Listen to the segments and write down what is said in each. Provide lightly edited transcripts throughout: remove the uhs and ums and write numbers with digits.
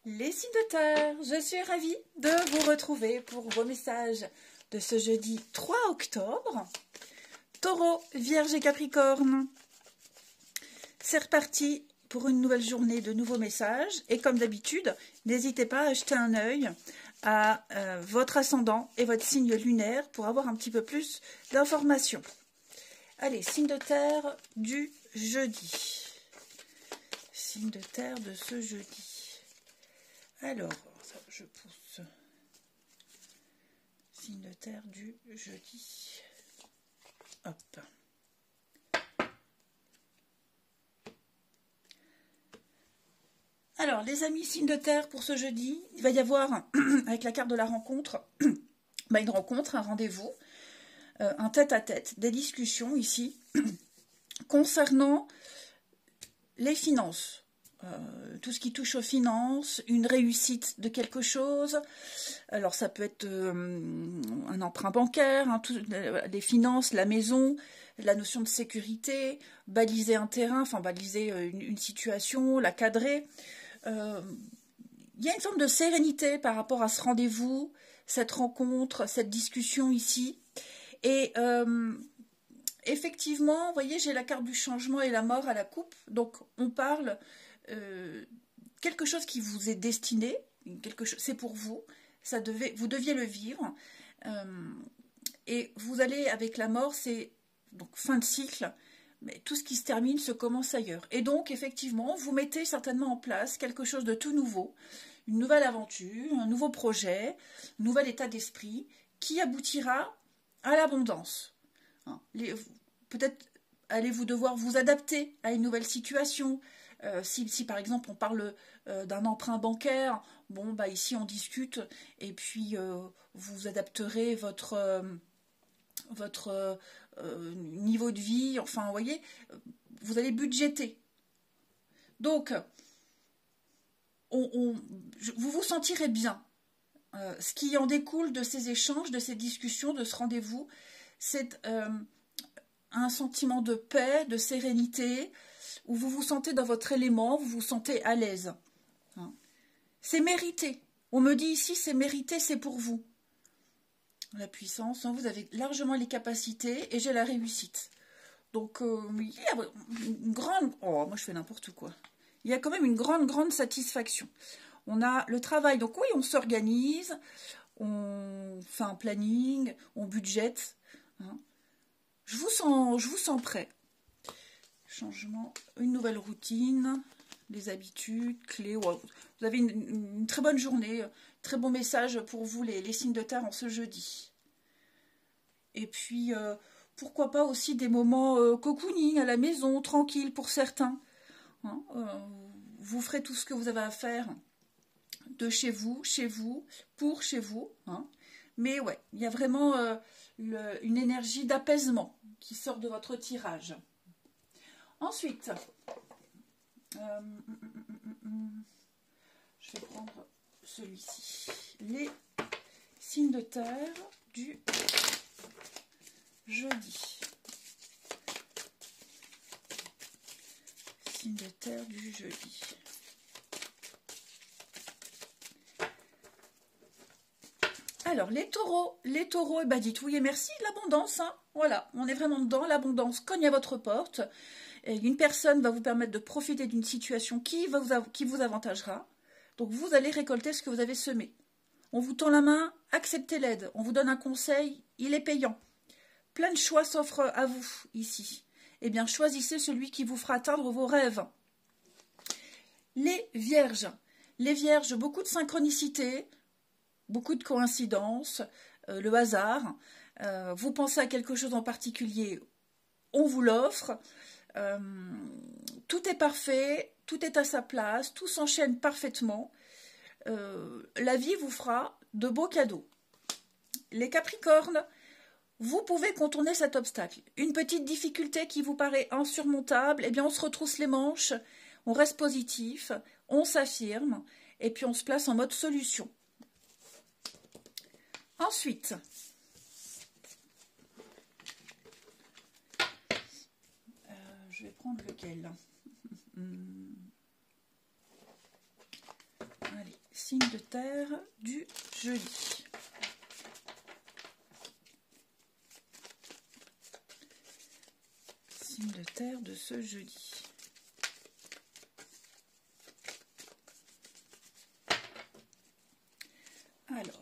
Les signes de terre, je suis ravie de vous retrouver pour vos messages de ce jeudi 3 octobre. Taureau, Vierge et Capricorne. C'est reparti pour une nouvelle journée de nouveaux messages. Et comme d'habitude, n'hésitez pas à jeter un œil à votre ascendant et votre signe lunaire pour avoir un petit peu plus d'informations. Allez, signe de terre du jeudi. Signe de terre de ce jeudi. Alors, ça, je pousse. Signe de terre du jeudi. Hop. Alors, les amis, signe de terre pour ce jeudi, il va y avoir, avec la carte de la rencontre, une rencontre, un rendez-vous, un tête-à-tête, des discussions ici, concernant les finances. Tout ce qui touche aux finances, une réussite de quelque chose. Alors ça peut être un emprunt bancaire, hein, les finances, la maison, la notion de sécurité, baliser un terrain, enfin baliser une situation, la cadrer. Il y a une forme de sérénité par rapport à ce rendez-vous, cette rencontre, cette discussion ici. Et effectivement, vous voyez, j'ai la carte du changement et la mort à la coupe. Donc on parle... quelque chose qui vous est destiné, c'est pour vous, vous deviez le vivre, et vous allez avec la mort, c'est donc fin de cycle, mais tout ce qui se termine se commence ailleurs. Et donc effectivement, vous mettez certainement en place quelque chose de tout nouveau, une nouvelle aventure, un nouveau projet, un nouvel état d'esprit qui aboutira à l'abondance. Hein, peut-être allez-vous devoir vous adapter à une nouvelle situation. Si par exemple on parle d'un emprunt bancaire, bon bah ici on discute et puis vous adapterez votre niveau de vie, enfin vous voyez, vous allez budgéter. Donc vous vous sentirez bien. Ce qui en découle de ces échanges, de ces discussions, de ce rendez-vous, c'est un sentiment de paix, de sérénité, où vous vous sentez dans votre élément, vous vous sentez à l'aise. C'est mérité. On me dit ici, c'est mérité, c'est pour vous. La puissance, hein, vous avez largement les capacités et j'ai la réussite. Donc, il y a une grande... Oh, moi je fais n'importe quoi. Il y a quand même une grande satisfaction. On a le travail, donc oui, on s'organise, on fait un planning, on budgète. Hein. Je vous sens prêt. Changement, une nouvelle routine, les habitudes, clés. Ouais. Vous avez une très bonne journée, très bon message pour vous les signes de terre en ce jeudi. Et puis, pourquoi pas aussi des moments cocooning à la maison, tranquille pour certains. Hein, vous ferez tout ce que vous avez à faire de chez vous, pour chez vous. Hein. Mais ouais, il y a vraiment une énergie d'apaisement qui sort de votre tirage. Ensuite, je vais prendre celui-ci. Les signes de terre du jeudi. Signes de terre du jeudi. Alors, les taureaux, eh ben, dites oui et merci, l'abondance, hein, voilà, on est vraiment dedans, l'abondance cogne à votre porte. Et une personne va vous permettre de profiter d'une situation qui vous avantagera. Donc, vous allez récolter ce que vous avez semé. On vous tend la main, acceptez l'aide. On vous donne un conseil, il est payant. Plein de choix s'offrent à vous, ici. Eh bien, choisissez celui qui vous fera atteindre vos rêves. Les vierges, beaucoup de synchronicité, beaucoup de coïncidences, le hasard. Vous pensez à quelque chose en particulier, on vous l'offre. Tout est parfait, tout est à sa place, tout s'enchaîne parfaitement. La vie vous fera de beaux cadeaux. Les Capricornes, vous pouvez contourner cet obstacle. Une petite difficulté qui vous paraît insurmontable, eh bien on se retrousse les manches, on reste positif, on s'affirme, et puis on se place en mode solution. Ensuite, je vais prendre lequel? Allez. Signe de terre du jeudi. Signe de terre de ce jeudi. Alors.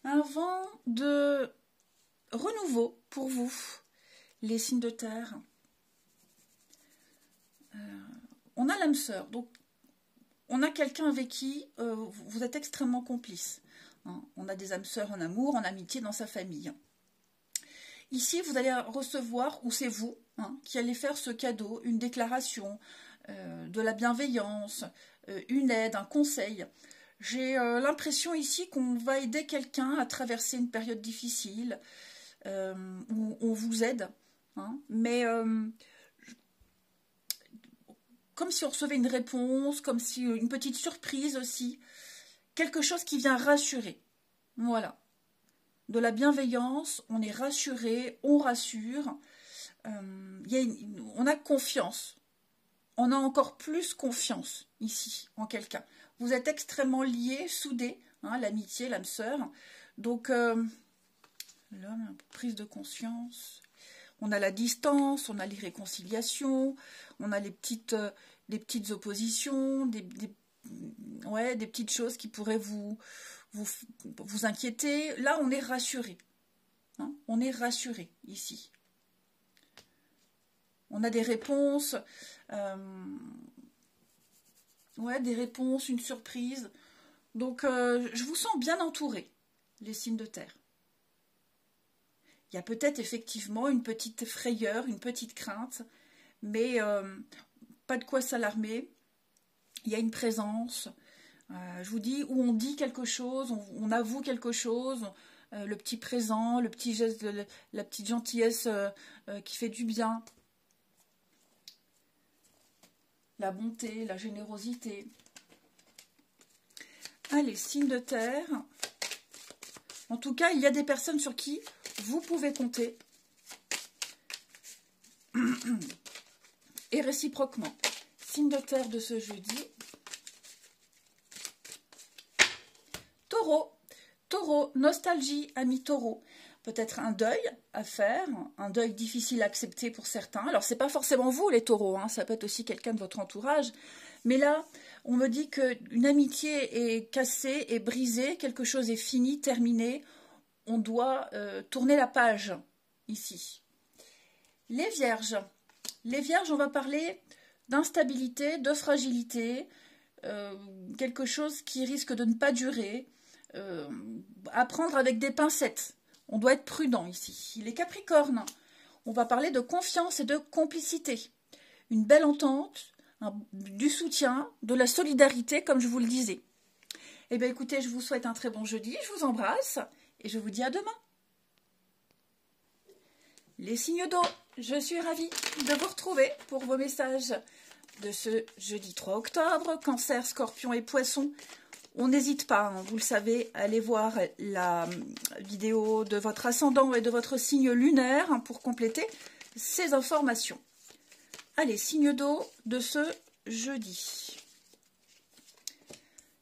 Un vent de renouveau pour vous, les signes de terre. On a l'âme sœur, donc on a quelqu'un avec qui vous êtes extrêmement complice. Hein. On a des âmes sœurs en amour, en amitié, dans sa famille. Ici, vous allez recevoir, ou c'est vous qui allez faire ce cadeau, une déclaration, de la bienveillance, une aide, un conseil. J'ai l'impression ici qu'on va aider quelqu'un à traverser une période difficile, où on vous aide, hein, mais comme si on recevait une réponse, comme si une petite surprise aussi, quelque chose qui vient rassurer. Voilà. De la bienveillance, on est rassuré, on rassure, on a confiance. On a encore plus confiance ici en quelqu'un. Vous êtes extrêmement liés, soudés, hein, l'amitié, l'âme sœur. Donc, là, prise de conscience. On a la distance, on a les réconciliations, on a les petites oppositions, des petites choses qui pourraient vous inquiéter. Là, on est rassuré. Hein, on est rassuré ici. On a des réponses, des réponses, une surprise. Donc, je vous sens bien entouré, les signes de terre. Il y a peut-être effectivement une petite frayeur, une petite crainte, mais pas de quoi s'alarmer. Il y a une présence, je vous dis, où on dit quelque chose, on avoue quelque chose, le petit présent, le petit geste, la petite gentillesse qui fait du bien. La bonté, la générosité. Allez, signe de terre. En tout cas, il y a des personnes sur qui vous pouvez compter. Et réciproquement. Signe de terre de ce jeudi. Taureau. Taureau, nostalgie, ami taureau. Peut-être un deuil à faire, un deuil difficile à accepter pour certains. Alors, ce n'est pas forcément vous, les taureaux, hein, ça peut être aussi quelqu'un de votre entourage. Mais là, on me dit qu'une amitié est cassée, est brisée, quelque chose est fini, terminé. On doit tourner la page, ici. Les vierges. Les vierges, on va parler d'instabilité, de fragilité, quelque chose qui risque de ne pas durer, à prendre avec des pincettes. On doit être prudent ici. Les Capricornes, on va parler de confiance et de complicité. Une belle entente, du soutien, de la solidarité, comme je vous le disais. Eh bien, écoutez, je vous souhaite un très bon jeudi. Je vous embrasse et je vous dis à demain. Les signes d'eau, je suis ravie de vous retrouver pour vos messages de ce jeudi 3 octobre. Cancer, Scorpion et Poisson. On n'hésite pas, hein, vous le savez, à aller voir la vidéo de votre ascendant et de votre signe lunaire pour compléter ces informations. Allez, signe d'eau de ce jeudi.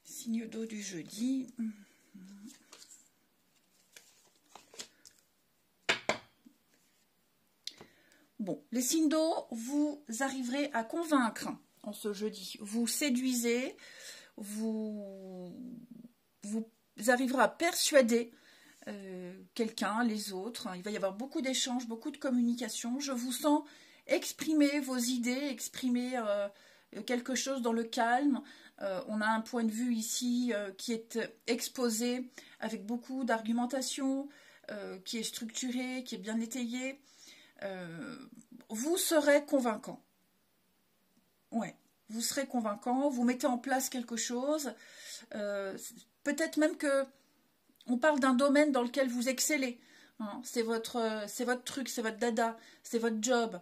Signe d'eau du jeudi. Bon, les signes d'eau, vous arriverez à convaincre en ce jeudi. Vous séduisez. Vous arriverez à persuader quelqu'un, les autres. Il va y avoir beaucoup d'échanges, beaucoup de communication. Je vous sens exprimer vos idées, exprimer quelque chose dans le calme. On a un point de vue ici qui est exposé avec beaucoup d'argumentation, qui est structuré, qui est bien étayé. Vous serez convaincant. Ouais. Vous serez convaincant, vous mettez en place quelque chose, peut-être même que on parle d'un domaine dans lequel vous excellez, hein, c'est votre truc, c'est votre dada, c'est votre job,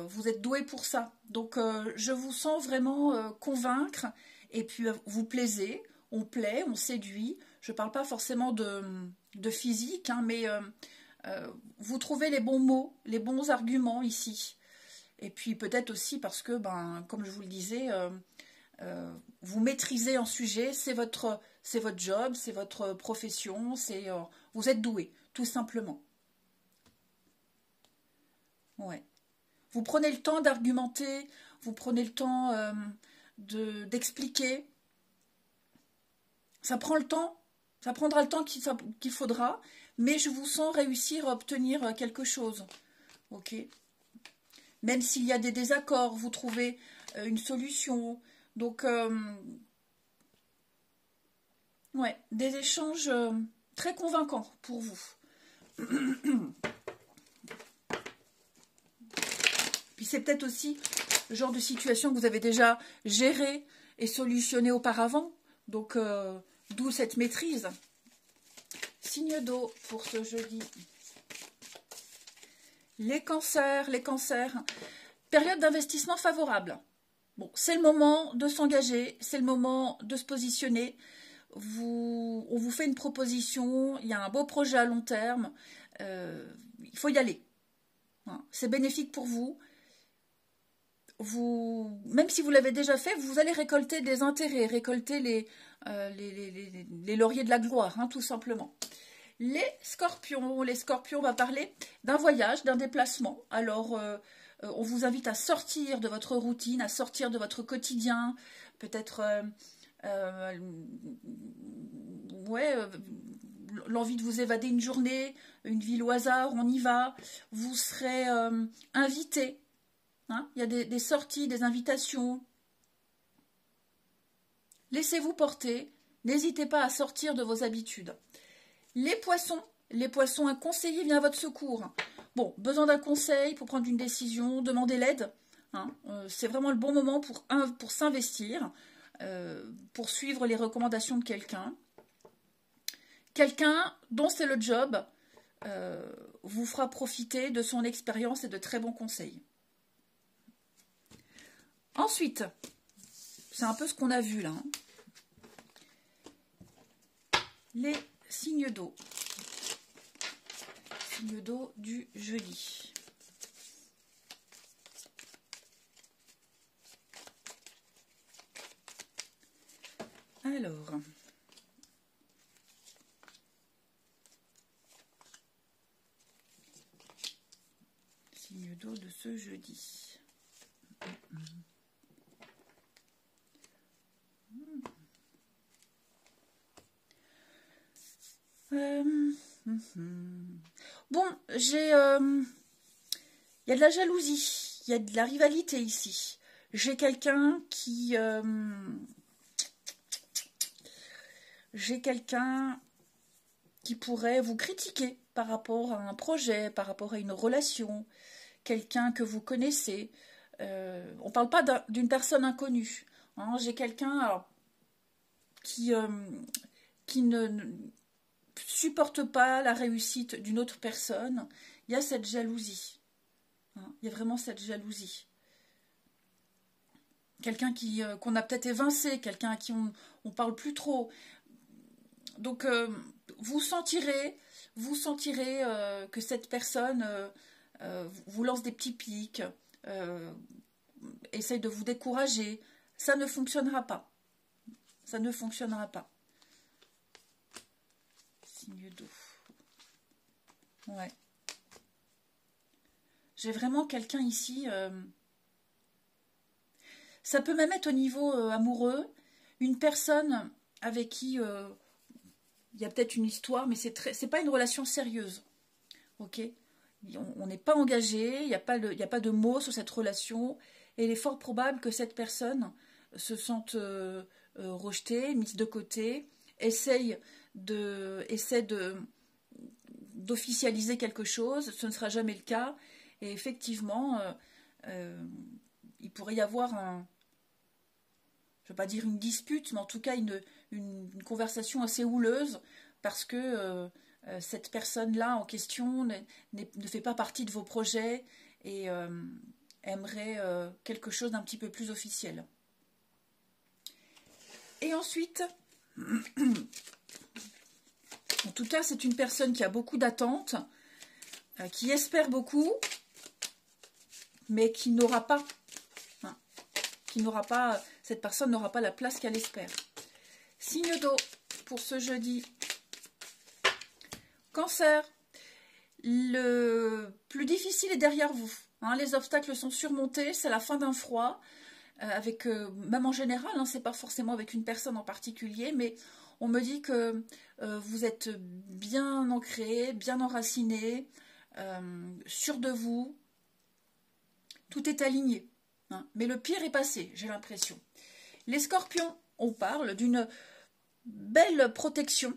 vous êtes doué pour ça. Donc je vous sens vraiment convaincre et puis vous plaisez, on plaît, on séduit. Je ne parle pas forcément de physique, hein, mais vous trouvez les bons mots, les bons arguments ici. Et puis peut-être aussi parce que, comme je vous le disais, vous maîtrisez un sujet, c'est votre job, c'est votre profession, vous êtes doué, tout simplement. Ouais. Vous prenez le temps d'argumenter, vous prenez le temps d'expliquer. Ça prend le temps, ça prendra le temps qu'il faudra, mais je vous sens réussir à obtenir quelque chose. Ok. Même s'il y a des désaccords, vous trouvez une solution. Donc, ouais, des échanges très convaincants pour vous. Puis c'est peut-être aussi le genre de situation que vous avez déjà géré et solutionné auparavant. Donc, d'où cette maîtrise. Signe d'eau pour ce jeudi. Les cancers. Période d'investissement favorable. Bon, c'est le moment de s'engager, c'est le moment de se positionner. On vous fait une proposition, il y a un beau projet à long terme. Il faut y aller. Hein, c'est bénéfique pour vous. Même si vous l'avez déjà fait, vous allez récolter des intérêts, récolter les lauriers de la gloire, hein, tout simplement. Les scorpions, on va parler d'un voyage, d'un déplacement. Alors, on vous invite à sortir de votre routine, à sortir de votre quotidien, peut-être l'envie de vous évader une journée, une ville au hasard, on y va. Vous serez invité. Hein, il y a des sorties, des invitations. Laissez-vous porter. N'hésitez pas à sortir de vos habitudes. Les poissons, un conseiller vient à votre secours. Bon, besoin d'un conseil pour prendre une décision, demandez l'aide. Hein, c'est vraiment le bon moment pour s'investir, pour suivre les recommandations de quelqu'un. Quelqu'un dont c'est le job vous fera profiter de son expérience et de très bons conseils. Ensuite, c'est un peu ce qu'on a vu là. Hein. Les signes d'eau. Signes d'eau du jeudi. Alors. Signe d'eau de ce jeudi. Bon, il y a de la jalousie, il y a de la rivalité ici. J'ai quelqu'un qui pourrait vous critiquer par rapport à un projet, par rapport à une relation, quelqu'un que vous connaissez. On ne parle pas d'une personne inconnue. Hein. J'ai quelqu'un qui ne supporte pas la réussite d'une autre personne. Il y a cette jalousie. Hein. Il y a vraiment cette jalousie. Quelqu'un qu'on a peut-être évincé, quelqu'un à qui on ne parle plus trop. Donc, vous sentirez que cette personne vous lance des petits pics, essaye de vous décourager. Ça ne fonctionnera pas. Ça ne fonctionnera pas. Signe d'eau. Ouais. J'ai vraiment quelqu'un ici. Ça peut même être au niveau amoureux. Une personne avec qui il y a peut-être une histoire, mais c'est pas une relation sérieuse. Ok ? On n'est pas engagé, il n'y a pas de mots sur cette relation. Et il est fort probable que cette personne se sente rejetée, mise de côté, essaie d'officialiser quelque chose, ce ne sera jamais le cas, et effectivement, il pourrait y avoir je ne veux pas dire une dispute, mais en tout cas une conversation assez houleuse, parce que cette personne-là en question ne fait pas partie de vos projets et aimerait quelque chose d'un petit peu plus officiel. Et ensuite, En tout cas, c'est une personne qui a beaucoup d'attentes, qui espère beaucoup, mais qui n'aura pas, hein, cette personne n'aura pas la place qu'elle espère. Signe d'eau pour ce jeudi. Cancer, le plus difficile est derrière vous. Hein, les obstacles sont surmontés, c'est la fin d'un froid. Même en général, hein, c'est pas forcément avec une personne en particulier, mais on me dit que vous êtes bien ancré, bien enraciné, sûr de vous. Tout est aligné. Hein, mais le pire est passé, j'ai l'impression. Les scorpions, on parle d'une belle protection.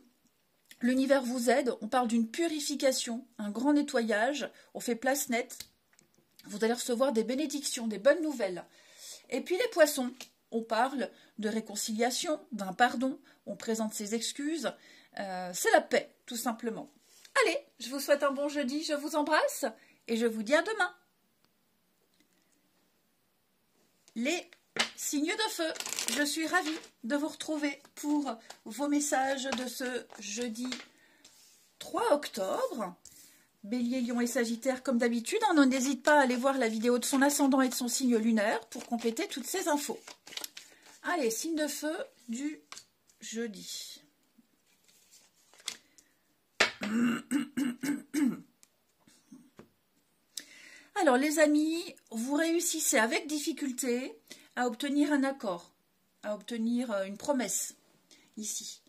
L'univers vous aide, on parle d'une purification, un grand nettoyage, on fait place nette. Vous allez recevoir des bénédictions, des bonnes nouvelles. Et puis les poissons, on parle de réconciliation, d'un pardon, on présente ses excuses. C'est la paix, tout simplement. Allez, je vous souhaite un bon jeudi, je vous embrasse et je vous dis à demain. Les signes de feu, je suis ravie de vous retrouver pour vos messages de ce jeudi 3 octobre. Bélier, Lion et Sagittaire, comme d'habitude, on n'hésite pas à aller voir la vidéo de son ascendant et de son signe lunaire pour compléter toutes ces infos. Allez, signe de feu du jeudi. Alors, les amis, vous réussissez avec difficulté à obtenir un accord, à obtenir une promesse ici.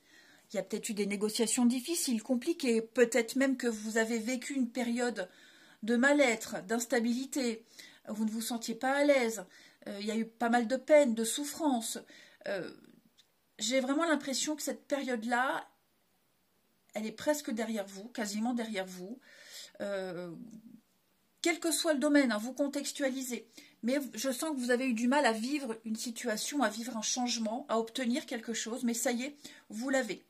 Il y a peut-être eu des négociations difficiles, compliquées, peut-être même que vous avez vécu une période de mal-être, d'instabilité, vous ne vous sentiez pas à l'aise, il y a eu pas mal de peine, de souffrance. J'ai vraiment l'impression que cette période-là, elle est presque derrière vous, quasiment derrière vous. Quel que soit le domaine, hein, vous contextualisez. Mais je sens que vous avez eu du mal à vivre une situation, à vivre un changement, à obtenir quelque chose. Mais ça y est, vous l'avez.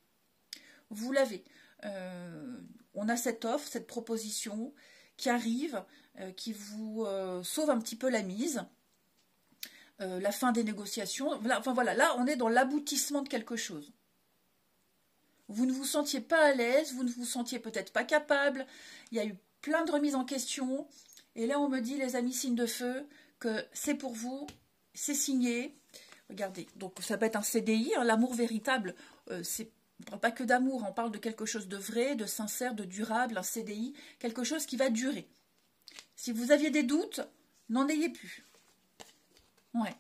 Vous l'avez. On a cette offre, cette proposition qui arrive, qui vous sauve un petit peu la mise. La fin des négociations. Enfin voilà, là on est dans l'aboutissement de quelque chose. Vous ne vous sentiez pas à l'aise, vous ne vous sentiez peut-être pas capable. Il y a eu plein de remises en question. Et là on me dit, les amis signes de feu, que c'est pour vous, c'est signé. Regardez, donc ça peut être un CDI, hein, l'amour véritable, on ne parle pas que d'amour, on parle de quelque chose de vrai, de sincère, de durable, un CDI, quelque chose qui va durer. Si vous aviez des doutes, n'en ayez plus. Ouais.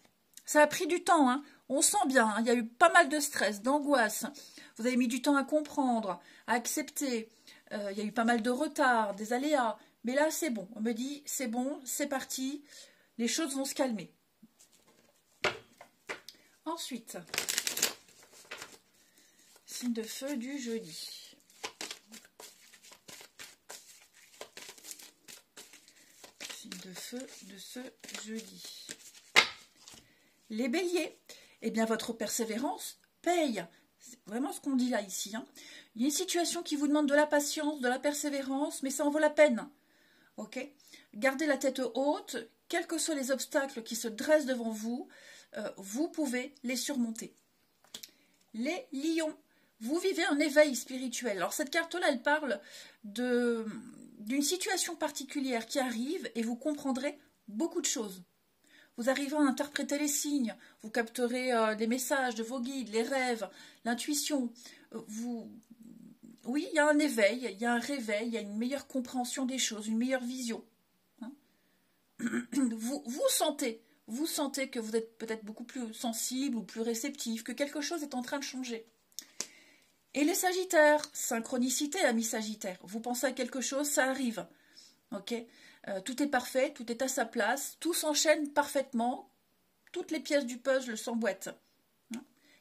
Ça a pris du temps, hein. On sent bien, hein. Il y a eu pas mal de stress, d'angoisse. Vous avez mis du temps à comprendre, à accepter. Il y a eu pas mal de retard, des aléas. Mais là, c'est bon. On me dit, c'est bon, c'est parti. Les choses vont se calmer. Ensuite, signe de feu du jeudi. Signe de feu de ce jeudi. Les béliers, eh bien votre persévérance paye. C'est vraiment ce qu'on dit là, ici. Hein. Il y a une situation qui vous demande de la patience, de la persévérance, mais ça en vaut la peine. Ok ? Gardez la tête haute, quels que soient les obstacles qui se dressent devant vous, vous pouvez les surmonter. Les lions, vous vivez un éveil spirituel. Alors cette carte-là, elle parle d'une situation particulière qui arrive et vous comprendrez beaucoup de choses. Vous arriverez à interpréter les signes, vous capterez les messages de vos guides, les rêves, l'intuition. Oui, il y a un éveil, il y a un réveil, il y a une meilleure compréhension des choses, une meilleure vision. Hein. Vous sentez que vous êtes peut-être beaucoup plus sensible ou plus réceptif, que quelque chose est en train de changer. Et les sagittaires, synchronicité, amis sagittaires. Vous pensez à quelque chose, ça arrive. Ok ? Tout est parfait, tout est à sa place, tout s'enchaîne parfaitement, toutes les pièces du puzzle s'emboîtent.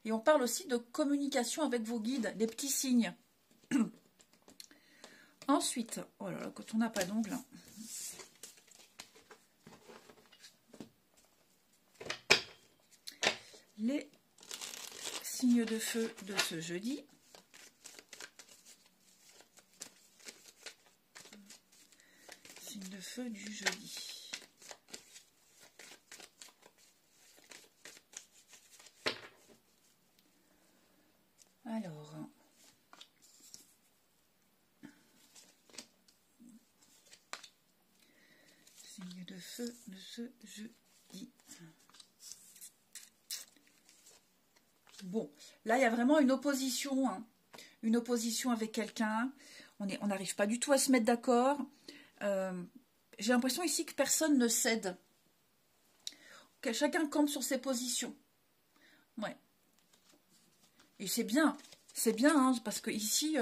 Et on parle aussi de communication avec vos guides, des petits signes. Ensuite, oh là là, quand on n'a pas d'ongles. Les signes de feu de ce jeudi. Signe de feu du jeudi. Alors, signe de feu de ce jeudi. Bon, là, il y a vraiment une opposition, hein. Une opposition avec quelqu'un. On n'arrive pas du tout à se mettre d'accord. J'ai l'impression ici que personne ne cède. Que chacun campe sur ses positions. Ouais. Et c'est bien, hein, parce que ici,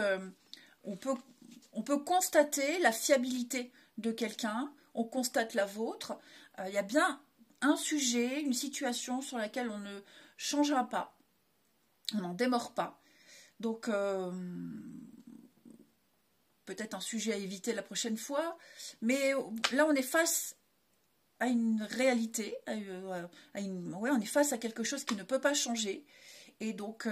on peut constater la fiabilité de quelqu'un, on constate la vôtre. Il y a bien un sujet, une situation sur laquelle on ne changera pas, on n'en démord pas. Donc, peut-être un sujet à éviter la prochaine fois, mais là, on est face à une réalité, on est face à quelque chose qui ne peut pas changer. Et donc,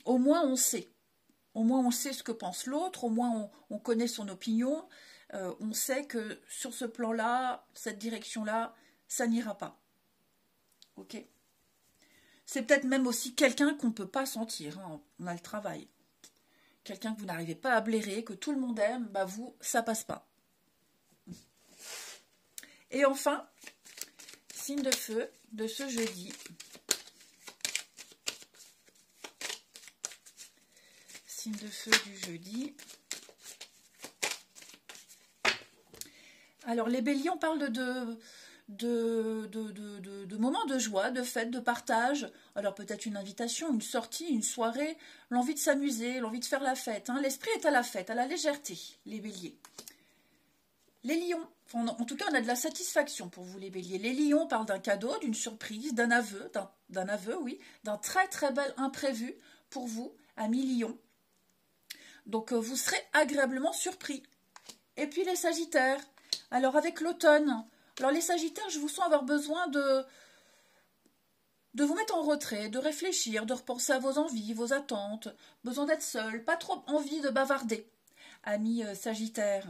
au moins on sait. Au moins on sait ce que pense l'autre, au moins on connaît son opinion. On sait que sur ce plan-là, cette direction-là, ça n'ira pas. Ok. C'est peut-être même aussi quelqu'un qu'on ne peut pas sentir. Hein. On a le travail. Quelqu'un que vous n'arrivez pas à blairer, que tout le monde aime, bah vous, ça passe pas. Et enfin, signe de feu de ce jeudi. Signe de feu du jeudi. Alors, les béliers, on parle de moments de joie, de fête, de partage. Alors, peut-être une invitation, une sortie, une soirée, l'envie de s'amuser, l'envie de faire la fête. Hein. L'esprit est à la fête, à la légèreté, les béliers. Les lions, enfin, en tout cas, on a de la satisfaction pour vous, les béliers. Les lions parlent d'un cadeau, d'une surprise, d'un aveu, oui, d'un très très bel imprévu pour vous, amis lions. Donc, vous serez agréablement surpris. Et puis, les sagittaires. Alors, avec l'automne, alors les sagittaires, je vous sens avoir besoin de vous mettre en retrait, de réfléchir, de repenser à vos envies, vos attentes, besoin d'être seul, pas trop envie de bavarder. Amis sagittaires,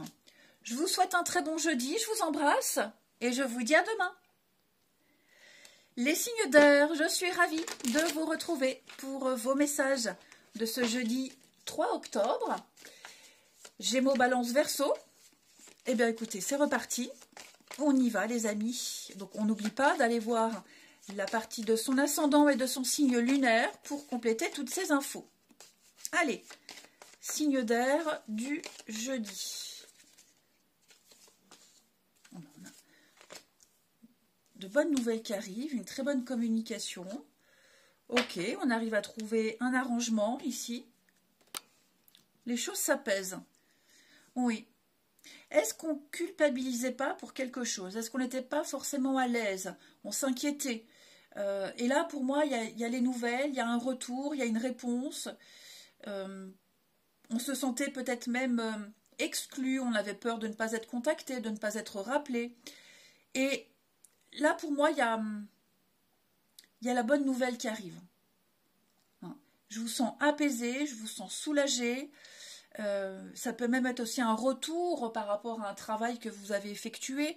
je vous souhaite un très bon jeudi, je vous embrasse et je vous dis à demain. Les signes d'air, je suis ravie de vous retrouver pour vos messages de ce jeudi 3 octobre. Gémeaux, Balance, Verseau. Eh bien écoutez, c'est reparti. On y va les amis. Donc on n'oublie pas d'aller voir la partie de son ascendant et de son signe lunaire pour compléter toutes ces infos. Allez, signe d'air du jeudi. On a de bonnes nouvelles qui arrivent, une très bonne communication. Ok, on arrive à trouver un arrangement ici. Les choses s'apaisent. Oui. Est-ce qu'on ne culpabilisait pas pour quelque chose? Est-ce qu'on n'était pas forcément à l'aise? On s'inquiétait. Et là, pour moi, il y a les nouvelles, il y a un retour, il y a une réponse. On se sentait peut-être même exclu, on avait peur de ne pas être contacté, de ne pas être rappelé. Et là, pour moi, il y a la bonne nouvelle qui arrive. Je vous sens apaisé, je vous sens soulagé. Ça peut même être aussi un retour par rapport à un travail que vous avez effectué.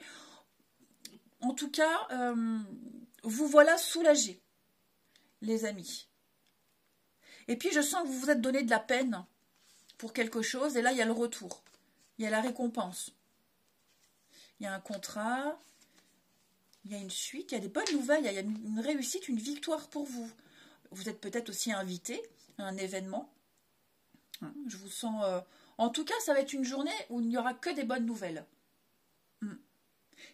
En tout cas, vous voilà soulagés, les amis. Et puis, je sens que vous vous êtes donné de la peine pour quelque chose. Et là, il y a le retour. Il y a la récompense. Il y a un contrat. Il y a une suite. Il y a des bonnes nouvelles. Il y a une réussite, une victoire pour vous. Vous êtes peut-être aussi invité à un événement. Je vous sens... En tout cas, ça va être une journée où il n'y aura que des bonnes nouvelles.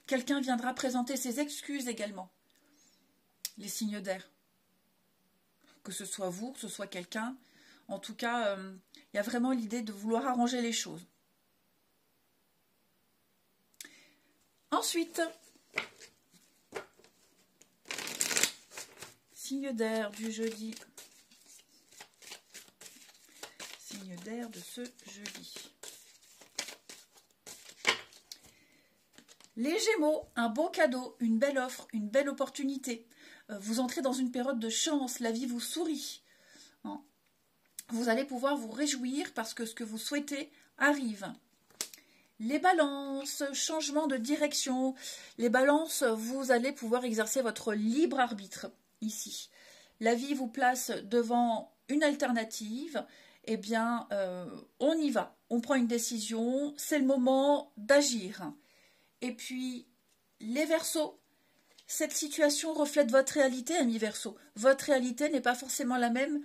Quelqu'un viendra présenter ses excuses également. Les signes d'air. Que ce soit vous, que ce soit quelqu'un. En tout cas, il y a vraiment l'idée de vouloir arranger les choses. Ensuite, signe d'air du jeudi. Signe d'air de ce jeudi. Les Gémeaux, un beau cadeau, une belle offre, une belle opportunité. Vous entrez dans une période de chance, la vie vous sourit. Vous allez pouvoir vous réjouir parce que ce que vous souhaitez arrive. Les balances, changement de direction. Les balances, vous allez pouvoir exercer votre libre arbitre ici. la vie vous place devant une alternative, eh bien, on y va. On prend une décision, c'est le moment d'agir. Et puis, les Verseaux, cette situation reflète votre réalité, amis Verseaux. Votre réalité n'est pas forcément la même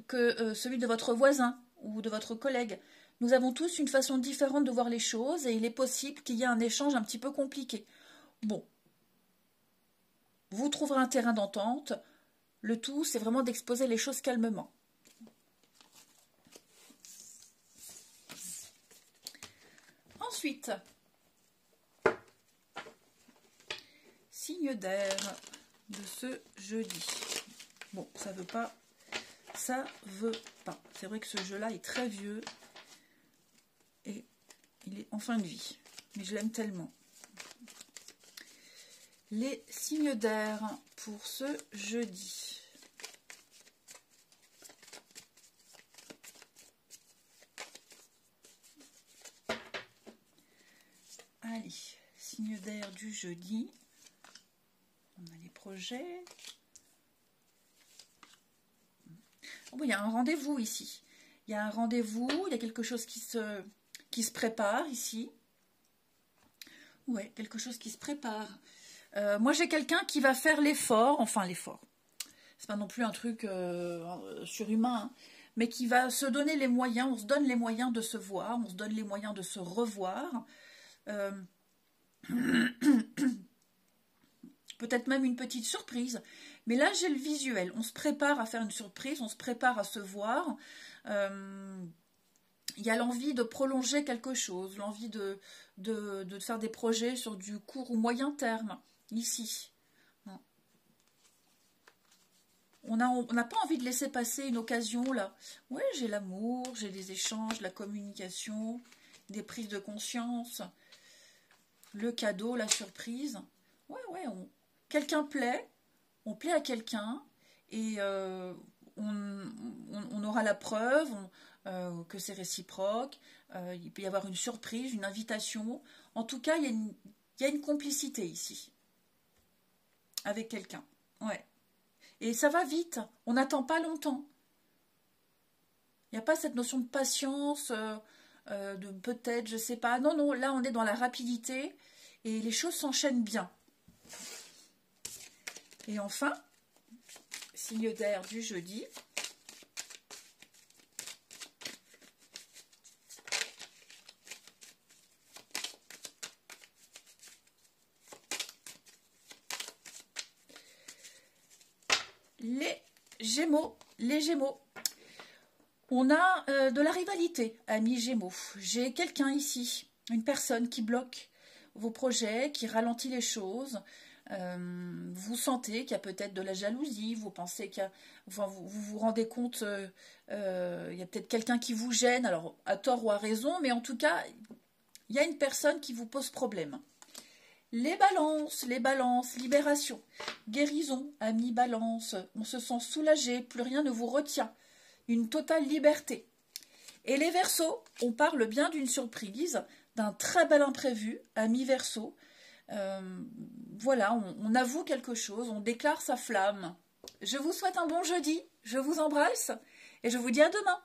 que celui de votre voisin ou de votre collègue. Nous avons tous une façon différente de voir les choses et il est possible qu'il y ait un échange un petit peu compliqué. Bon, vous trouverez un terrain d'entente. Le tout, c'est vraiment d'exposer les choses calmement. Ensuite, signe d'air de ce jeudi. Bon, ça veut pas. Ça veut pas. C'est vrai que ce jeu-là est très vieux. Et il est en fin de vie. Mais je l'aime tellement. Les signes d'air pour ce jeudi. Allez, signe d'air du jeudi. On a les projets. Oh, il y a un rendez-vous ici. Il y a un rendez-vous, il y a quelque chose qui se prépare ici. Ouais, quelque chose qui se prépare. Moi, j'ai quelqu'un qui va faire l'effort, enfin l'effort. C'est pas non plus un truc surhumain, hein, mais qui va se donner les moyens, on se donne les moyens de se voir, on se donne les moyens de se revoir. Peut-être même une petite surprise. Mais là, j'ai le visuel. On se prépare à faire une surprise, on se prépare à se voir. Il y a l'envie de prolonger quelque chose, l'envie de faire des projets sur du court ou moyen terme, ici. On n'a pas envie de laisser passer une occasion, là. Oui, j'ai l'amour, j'ai des échanges, la communication, des prises de conscience, le cadeau, la surprise. Ouais, quelqu'un plaît, on plaît à quelqu'un, et on aura la preuve que c'est réciproque. Il peut y avoir une surprise, une invitation. En tout cas, il y a une complicité ici, avec quelqu'un. Ouais. Et ça va vite, on n'attend pas longtemps. Il n'y a pas cette notion de patience, de peut-être, je sais pas. Non, non, là on est dans la rapidité et les choses s'enchaînent bien. Et enfin, signe d'air du jeudi. Les Gémeaux. On a de la rivalité, amis Gémeaux. J'ai quelqu'un ici, une personne qui bloque vos projets, qui ralentit les choses. Vous sentez qu'il y a peut-être de la jalousie, vous pensez qu'il y a, enfin, vous vous rendez compte, il y a peut-être quelqu'un qui vous gêne, alors à tort ou à raison, mais en tout cas, il y a une personne qui vous pose problème. Les balances, libération, guérison, amis balance, on se sent soulagé, plus rien ne vous retient, une totale liberté. Et les Verseaux, on parle bien d'une surprise, d'un très bel imprévu, amis Verseaux. Voilà, on avoue quelque chose, on déclare sa flamme. Je vous souhaite un bon jeudi, je vous embrasse et je vous dis à demain.